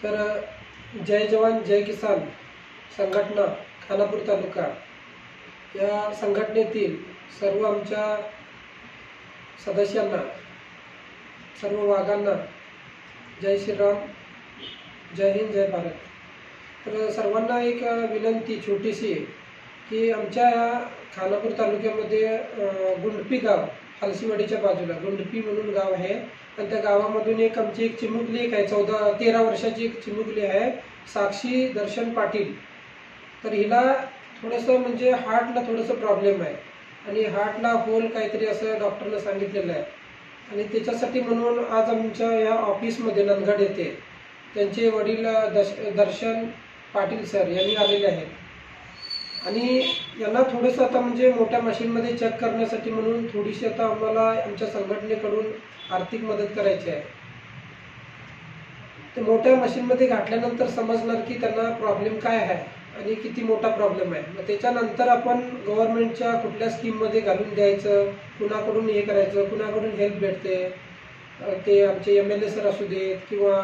तर जय जवान जय किसान संघटना खानापूर तालुका या संघटनेतील सर्व आमच्या सदस्यांना, सर्व वाघांना जय श्रीराम, जय हिंद, जय भारत। तर सर्वांना एक विनंती छोटीशी की आमच्या या खानापूर तालुक्यामध्ये गुंडपी गाव, हलसीवाडीच्या बाजूला गुंडपी म्हणून गाव आहे आणि त्या गावामधून एक आमची एक चिमुकली एक आहे, 13 वर्षाची एक चिमुकली आहे, साक्षी दर्शन पाटील। तर हिला थोडंसं म्हणजे हार्टला थोडंसं प्रॉब्लेम आहे आणि हार्टला होल काहीतरी असं डॉक्टरने सांगितलेलं आहे आणि त्याच्यासाठी म्हणून आज आमच्या या ऑफिसमध्ये नंदगड येथे त्यांचे वडील दर्शन पाटील सर यांनी आलेले आहेत आणि यांना थोडंसं आता म्हणजे मोठ्या मशीनमध्ये चेक करण्यासाठी म्हणून थोडीशी आता आम्हाला आमच्या संघटनेकडून आर्थिक मदत करायची आहे। ते मोठ्या मशीनमध्ये घातल्यानंतर समजणार की त्यांना प्रॉब्लेम काय आहे आणि किती मोठा प्रॉब्लेम आहे। मग त्याच्यानंतर आपण गव्हर्नमेंटच्या कुठल्या स्कीममध्ये घालून द्यायचं, कुणाकडून हे करायचं, कुणाकडून हेल्प भेटते, ते आमचे MLA सर असू देत किंवा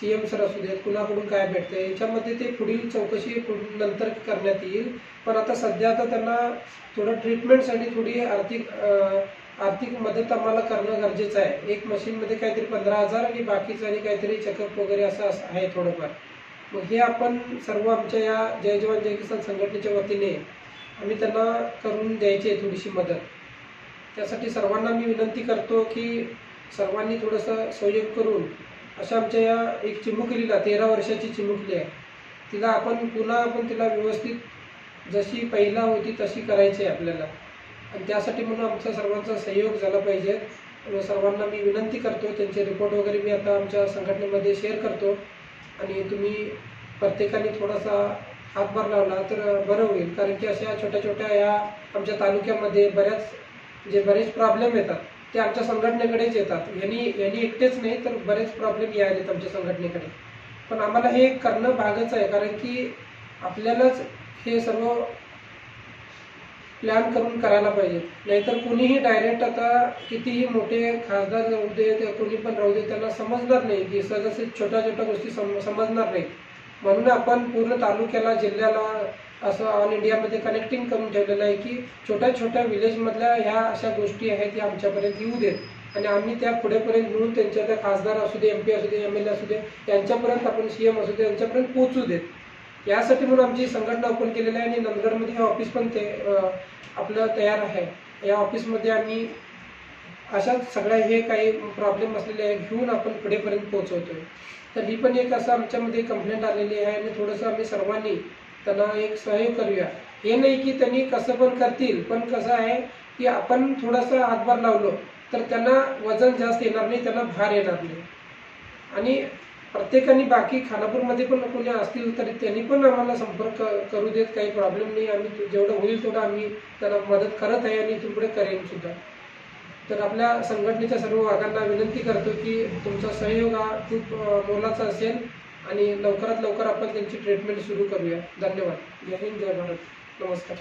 CM सर असू देत, कुणाकडून काय भेटते याच्यामध्ये ते पुढील चौकशी नंतर करण्यात येईल। पण आता सध्या आता त्यांना थोडं ट्रीटमेंटसाठी थोडी आर्थिक मदत आम्हाला करणं गरजेचं आहे। एक मशीनमध्ये काहीतरी 15,000 आणि बाकीचं आणि काहीतरी चेकअप वगैरे असं आहे थोडंफार। मग हे आपण सर्व आमच्या या जय जवान जय किसान संघटनेच्या वतीने आम्ही त्यांना करून द्यायची आहे थोडीशी मदत। त्यासाठी सर्वांना मी विनंती करतो की सर्वांनी थोडंसं सहयोग करून अशा आमच्या या एक चिमुकलीला 13 वर्षाची चिमुकली आहे, तिला आपण तिला व्यवस्थित जशी पहिला होती तशी करायची आहे आपल्याला आणि त्यासाठी म्हणून आमचा सर्वांचा सहयोग झाला पाहिजे। सर्वांना मी विनंती करतो, त्यांचे रिपोर्ट वगैरे मी आता आमच्या संघटनेमध्ये शेअर करतो आणि तुम्ही प्रत्येकाने थोडासा हातभार लावला तर बरं होईल। कारण की अशा छोट्या छोट्या या आमच्या तालुक्यामध्ये बरेच प्रॉब्लेम येतात ते आमच्या संघटनेकडेच येतात। यांनी एकटेच नाही तर बरेच प्रॉब्लेम यायलेत आमच्या संघटनेकडे। पण आम्हाला हे करणं भागच आहे, कारण की आपल्यालाच हे सर्व प्लॅन करून करायला पाहिजे। नाहीतर कुणीही डायरेक्ट आता कितीही मोठे खासदार राहू दे, कोणी पण राहू दे, त्यांना समजणार नाही की सहजासहजी छोट्या छोट्या गोष्टी समजणार नाहीत। म्हणून आपण पूर्ण तालुक्याला, जिल्ह्याला असं ऑल इंडियामध्ये कनेक्टिंग करून ठेवलेलं आहे की छोट्या छोट्या विलेजमधल्या ह्या अशा गोष्टी आहेत त्या आमच्यापर्यंत येऊ देत आणि आम्ही त्या पुढेपर्यंत घेऊन त्यांच्या त्या खासदार असू दे, MP असू दे, MLA असू दे, यांच्यापर्यंत आपण CM असू दे, यांच्यापर्यंत पोहोचू देत। यासाठी म्हणून आमची संघटना ओपन केलेली आहे आणि नंदगडमध्ये हे ऑफिस पण आपलं तयार आहे। या ऑफिसमध्ये आम्ही अशाच सगळ्या हे काही प्रॉब्लेम असलेले आहे घेऊन आपण पुढेपर्यंत पोहोचवतोय। तर ही पण एक असं आमच्यामध्ये कंप्लेंट आलेली आहे आणि थोडंसं आम्ही सर्वांनी त्यांना एक सहयोग करूया। हे नाही की त्यांनी कसं पण करतील, पण कसं आहे की आपण थोडंसं हातभार लावलो तर त्यांना वजन जास्त येणार नाही, त्यांना भार येणार नाही। आणि प्रत्येकाने बाकी खानापूरमध्ये पण कोणी असतील तर त्यांनी पण आम्हाला संपर्क करू देत, काही प्रॉब्लेम नाही। आम्ही जेवढं होईल तेवढं आम्ही त्यांना मदत करत आहे आणि पुढे करेन सुद्धा। तर आपल्या संघटनेच्या सर्व वाघांना विनंती करतो की तुमचा सहयोग हा खूप मोलाचा असेल आणि लवकरात लवकर आपण त्यांची ट्रीटमेंट सुरू करूया। धन्यवाद। जय हिंद, जय भारत। नमस्कार।